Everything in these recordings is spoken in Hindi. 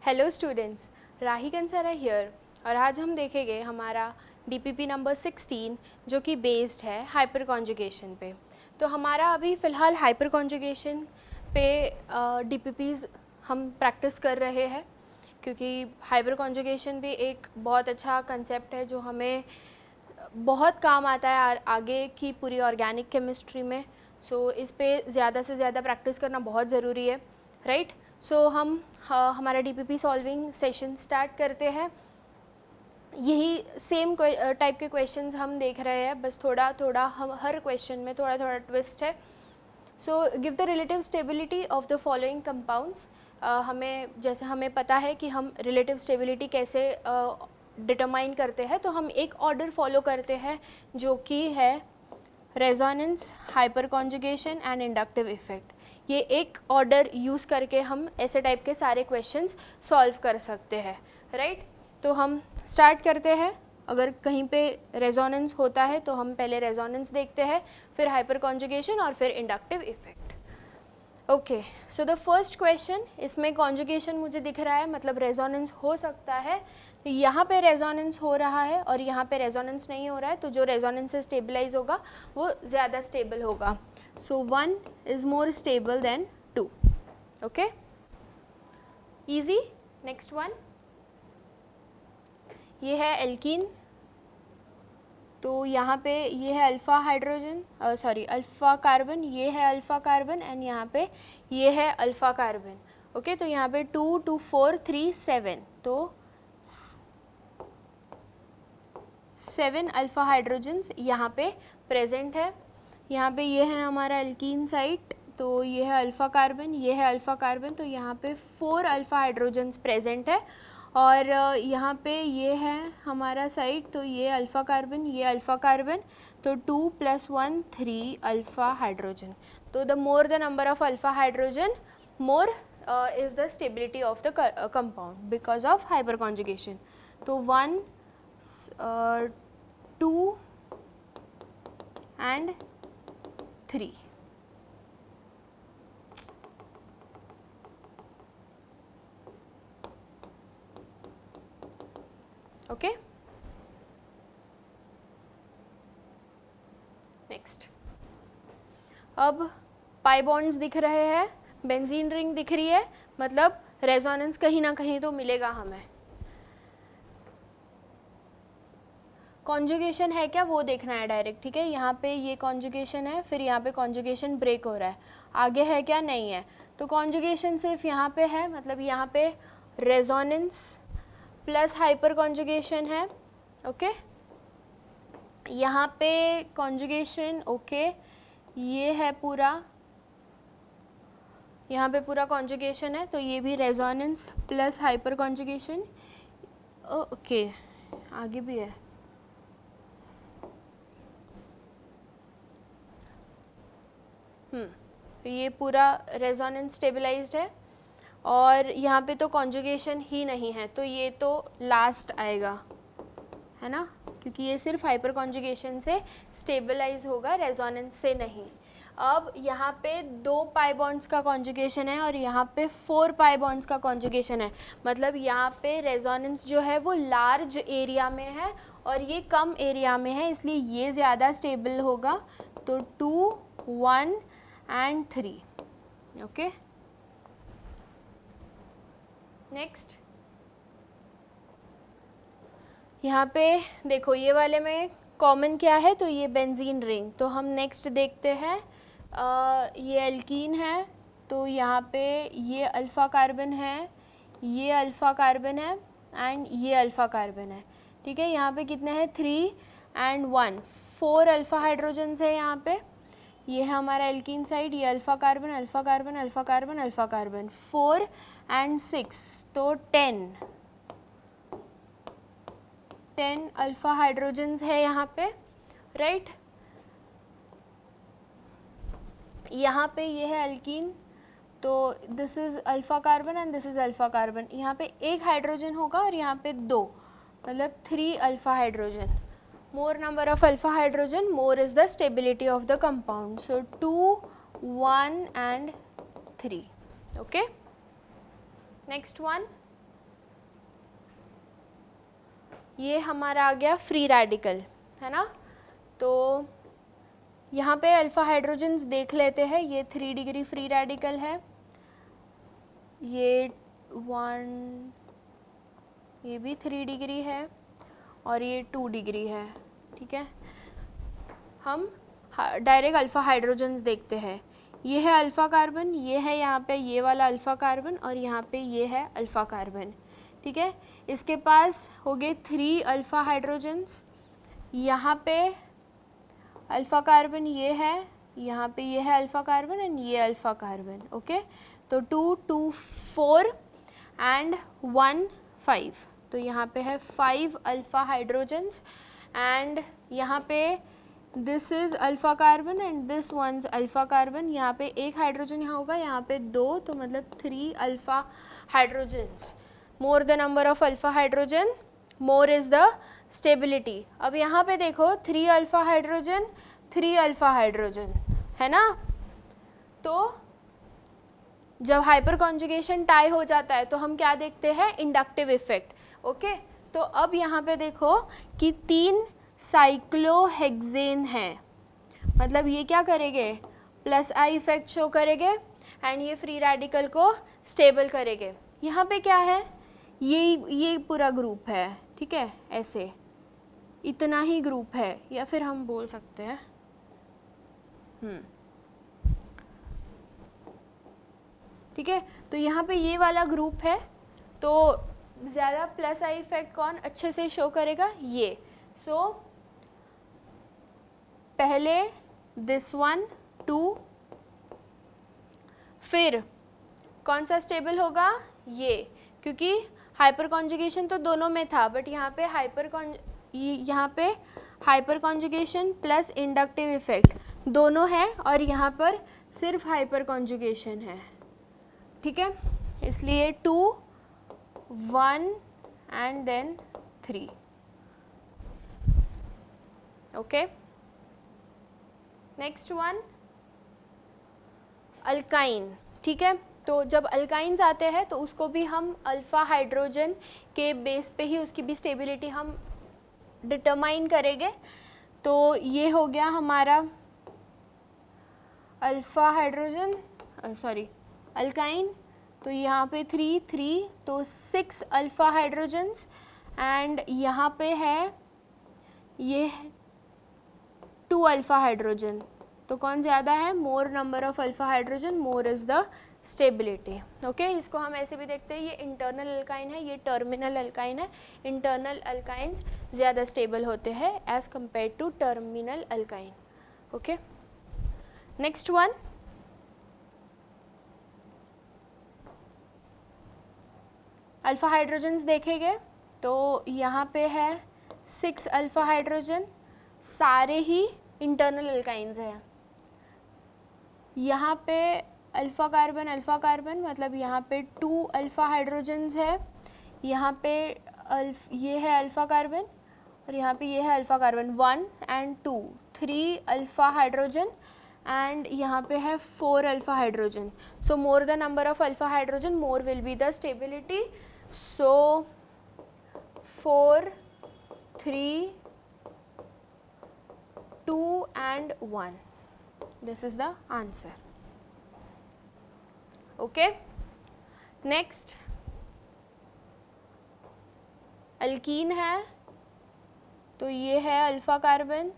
Hello students, Rahi Kansara here और आज हम देखेंगे हमारा डीपीपी नंबर 16 जो कि बेस्ड है हाइपर कॉन्जुगेशन पे। तो हमारा अभी फ़िलहाल हाइपर कॉन्जुगेशन पे डीपीपीज़ हम प्रैक्टिस कर रहे हैं क्योंकि हाइपर कॉन्जुगेशन भी एक बहुत अच्छा कंसेप्ट है जो हमें बहुत काम आता है आगे की पूरी ऑर्गेनिक केमिस्ट्री में। सो इस पे ज़्यादा से ज़्यादा प्रैक्टिस करना बहुत ज़रूरी है, राइट। सो हम हमारा डीपीपी सॉल्विंग सेशन स्टार्ट करते हैं। यही सेम टाइप के क्वेश्चंस हम देख रहे हैं, बस थोड़ा थोड़ा हम हर क्वेश्चन में थोड़ा थोड़ा ट्विस्ट है। So give the relative stability of the following compounds. हमें पता है कि हम रिलेटिव स्टेबिलिटी कैसे डिटरमाइन करते हैं, तो हम एक ऑर्डर फॉलो करते हैं जो कि है resonance, hyper conjugation and inductive effect. ये एक ऑर्डर यूज़ करके हम ऐसे टाइप के सारे क्वेश्चंस सॉल्व कर सकते हैं, राइट। तो हम स्टार्ट करते हैं। अगर कहीं पे रेजोनेंस होता है तो हम पहले रेजोनेंस देखते हैं, फिर हाइपर कॉन्जुगेशन और फिर inductive effect. Okay, so the first question, इसमें कॉन्जुगेशन मुझे दिख रहा है, मतलब रेजोनेंस हो सकता है। तो यहाँ पे रेजोनेंस हो रहा है और यहाँ पे रेजोनेंस नहीं हो रहा है, तो जो रेजोनेंस से स्टेबलाइज होगा वो ज़्यादा स्टेबल होगा। सो 1 is more stable then 2। Okay, easy. Next one, ये है एल्कीन। तो यहाँ पे ये है अल्फ़ा हाइड्रोजन, अल्फ़ा कार्बन, ये है अल्फ़ा कार्बन एंड यहाँ पे ये है अल्फ़ा कार्बन। ओके, तो यहाँ पे 2 2 4 3 7, तो 7 अल्फ़ा हाइड्रोजन्स यहाँ पे प्रेजेंट है। यहाँ पे ये है हमारा एल्कीन साइट, तो ये है अल्फ़ा कार्बन, ये है अल्फ़ा कार्बन, तो यहाँ पे 4 अल्फ़ा हाइड्रोजन्स प्रेजेंट है। और यहाँ पे ये है हमारा साइट, तो ये अल्फ़ा कार्बन, ये अल्फ़ा कार्बन, तो 2 + 1 3 अल्फ़ा हाइड्रोजन। तो the more the number of alpha hydrogen, more is the stability of the compound because of hyper conjugation. तो 1 2 and 3. Okay, next. अब पाई बॉन्ड्स दिख रहे हैं, बेंजीन रिंग दिख रही है, मतलब रेजोनेंस कहीं ना कहीं तो मिलेगा हमें। कॉन्जुगेशन है क्या वो देखना है डायरेक्ट, ठीक है। यहाँ पे ये कॉन्जुगेशन है, फिर यहाँ पे कॉन्जुगेशन ब्रेक हो रहा है, आगे है क्या, नहीं है। तो कॉन्जुगेशन सिर्फ यहाँ पे है, मतलब यहाँ पे रेजोनेंस प्लस हाइपर कॉन्जुगेशन है। ओके, यहाँ पे कॉन्जुगेशन, ओके, ये है पूरा, यहाँ पे पूरा कॉन्जुगेशन है, तो ये भी resonance plus hyper conjugation. Okay, आगे भी है। तो ये पूरा रेजोनेंस स्टेबलाइज्ड है और यहाँ पे तो कॉन्जुगेशन ही नहीं है, तो ये तो लास्ट आएगा, है ना, क्योंकि ये सिर्फ हाइपर कॉन्जुगेशन से स्टेबलाइज होगा, रेजोनेंस से नहीं। अब यहाँ पे 2 पाई बॉन्ड्स का कॉन्जुगेशन है और यहाँ पे 4 पाई बॉन्ड्स का कॉन्जुगेशन है, मतलब यहाँ पे रेजोनेंस जो है वो लार्ज एरिया में है और ये कम एरिया में है, इसलिए ये ज़्यादा स्टेबल होगा। तो 2 1 and 3. Okay, next. यहाँ पे देखो ये वाले में कॉमन क्या है, तो ये बेंजीन रिंग। तो हम नेक्स्ट देखते हैं, ये एल्कीन है, तो यहाँ पे ये अल्फ़ा कार्बन है, ये अल्फ़ा कार्बन है एंड ये अल्फ़ा कार्बन है, ठीक है। यहाँ पे कितने हैं, 3 and 1, 4 अल्फ़ा हाइड्रोजन्स है यहाँ पे। ये है हमारा एल्कीन साइड, ये alpha carbon alpha carbon alpha carbon alpha carbon, 4 and 6, तो 10 अल्फ़ा हाइड्रोजन्स है यहाँ पे, राइट। यहाँ पे ये है एल्कीन, तो this is alpha carbon and this is alpha carbon. यहाँ पे एक हाइड्रोजन होगा और यहाँ पे 2, मतलब 3 alpha hydrogen. More number of alpha hydrogen, more is the stability of the compound. So 2 1 and 3. Okay, next one, ये हमारा आ गया फ्री रेडिकल, है ना। तो यहाँ पे अल्फ़ा हाइड्रोजन्स देख लेते हैं। ये 3 डिग्री फ्री रेडिकल है, ये 1, ये भी 3 डिग्री है और ये 2 डिग्री है, ठीक है। हम डायरेक्ट अल्फ़ा हाइड्रोजन्स देखते हैं। ये है अल्फ़ा कार्बन, ये है यहाँ पे ये वाला अल्फ़ा कार्बन और यहाँ पे ये है अल्फ़ा कार्बन, ठीक है। इसके पास हो गए 3 अल्फ़ा हाइड्रोजन्स। यहाँ पे अल्फ़ा कार्बन ये है, यहाँ पे ये है अल्फ़ा कार्बन एंड ये अल्फ़ा कार्बन, ओके। तो 2, 2, 4 एंड 1, 5। तो यहाँ पे है 5 अल्फ़ा हाइड्रोजन्स एंड यहाँ पे this is alpha carbon and this one's alpha carbon. यहाँ पे एक हाइड्रोजन यहाँ होगा, यहाँ पे 2, तो मतलब 3 alpha hydrogens. More the number of alpha hydrogen more is the stability. अब यहाँ पे देखो 3 अल्फ़ा हाइड्रोजन, 3 अल्फ़ा हाइड्रोजन, है ना। तो जब हाइपर कॉन्जुगेशन टाई हो जाता है तो हम क्या देखते हैं, इंडक्टिव इफेक्ट, ओके। तो अब यहाँ पे देखो कि 3 साइक्लोहेक्सेन है, मतलब ये क्या करेंगे, प्लस आई इफेक्ट शो करेंगे एंड ये फ्री रेडिकल को स्टेबल करेंगे। यहाँ पे क्या है, ये पूरा ग्रुप है, ठीक है, ऐसे इतना ही ग्रुप है, या फिर हम बोल सकते हैं ठीक है। तो यहाँ पे ये वाला ग्रुप है, तो ज़्यादा प्लस आई इफेक्ट कौन अच्छे से शो करेगा, ये। सो पहले दिस 1, 2, फिर कौन सा स्टेबल होगा, ये, क्योंकि हाइपर कॉन्जुगेशन तो दोनों में था, बट यहाँ पे hyper conjugation plus inductive effect दोनों है और यहाँ पर सिर्फ हाइपर कॉन्जुगेशन है, ठीक है। इसलिए 2, 1 and then 3, okay. Next one alkyne, ठीक है। तो जब अल्काइंस आते हैं तो उसको भी हम अल्फ़ा हाइड्रोजन के बेस पे ही उसकी भी स्टेबिलिटी हम डिटरमाइन करेंगे। तो ये हो गया हमारा अल्फ़ा हाइड्रोजन, सॉरी अल्काइन। तो यहाँ पे 3, 3, तो 6 अल्फ़ा हाइड्रोजन्स एंड यहाँ पे है ये 2 अल्फ़ा हाइड्रोजन। तो कौन ज़्यादा है, मोर number of alpha hydrogen more is the stability, okay. इसको हम ऐसे भी देखते हैं, ये इंटरनल अल्काइन है, ये टर्मिनल अल्काइन है। इंटरनल अल्काइंस ज़्यादा स्टेबल होते हैं as compare to terminal alkyne, okay. Next one alpha hydrogens देखेंगे तो यहाँ पे है 6 अल्फ़ा हाइड्रोजन, सारे ही इंटरनल अल्काइंस हैं। यहाँ पे अल्फ़ा कार्बन मतलब यहाँ पे 2 अल्फ़ा हाइड्रोजन्स है, यहाँ पे ये है अल्फ़ा कार्बन और यहाँ पे ये है alpha carbon 1 and 2, 3 alpha hydrogen and यहाँ पे है 4 alpha hydrogen. So more the number of alpha hydrogen more will be the stability. So 4, 3, 2 and 1, this is the answer, okay. Next alkyne है, तो ये है अल्फ़ा कार्बन,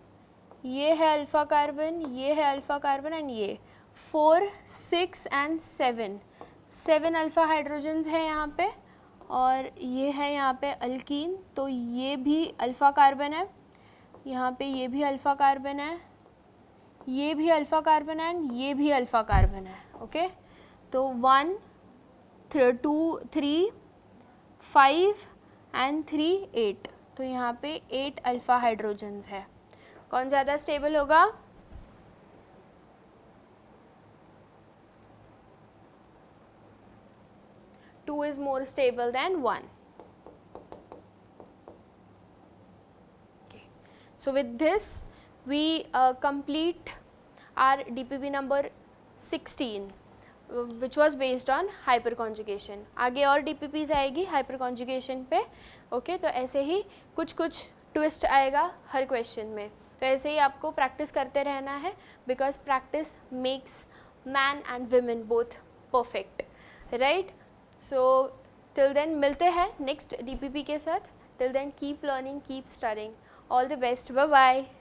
ये है अल्फ़ा कार्बन, ये है अल्फ़ा कार्बन एंड ये 4, 6 एंड 7 अल्फ़ा हाइड्रोजन्स है यहाँ पे और ये है यहाँ पे अल्कीन। तो ये भी अल्फ़ा कार्बन है, यहाँ पे ये भी अल्फ़ा कार्बन है, ये भी अल्फ़ा कार्बन है एंड ये भी अल्फ़ा कार्बन है, ओके। तो 1, 2, 3, 5 एंड 3, 8। तो यहाँ पे 8 अल्फ़ा हाइड्रोजन्स है। कौन ज़्यादा स्टेबल होगा, two is more stable then 1। So with this we complete our DPP number 16. Which was based on hyper conjugation. आगे और DPPs आएगी हाइपर कॉन्जुगेशन पे। ओके, तो ऐसे ही कुछ कुछ ट्विस्ट आएगा हर क्वेश्चन में, तो ऐसे ही आपको प्रैक्टिस करते रहना है, because practice makes man and women both perfect, right. So till then मिलते हैं नेक्स्ट DPP के साथ। Till then keep learning, keep studying. All the best, bye bye.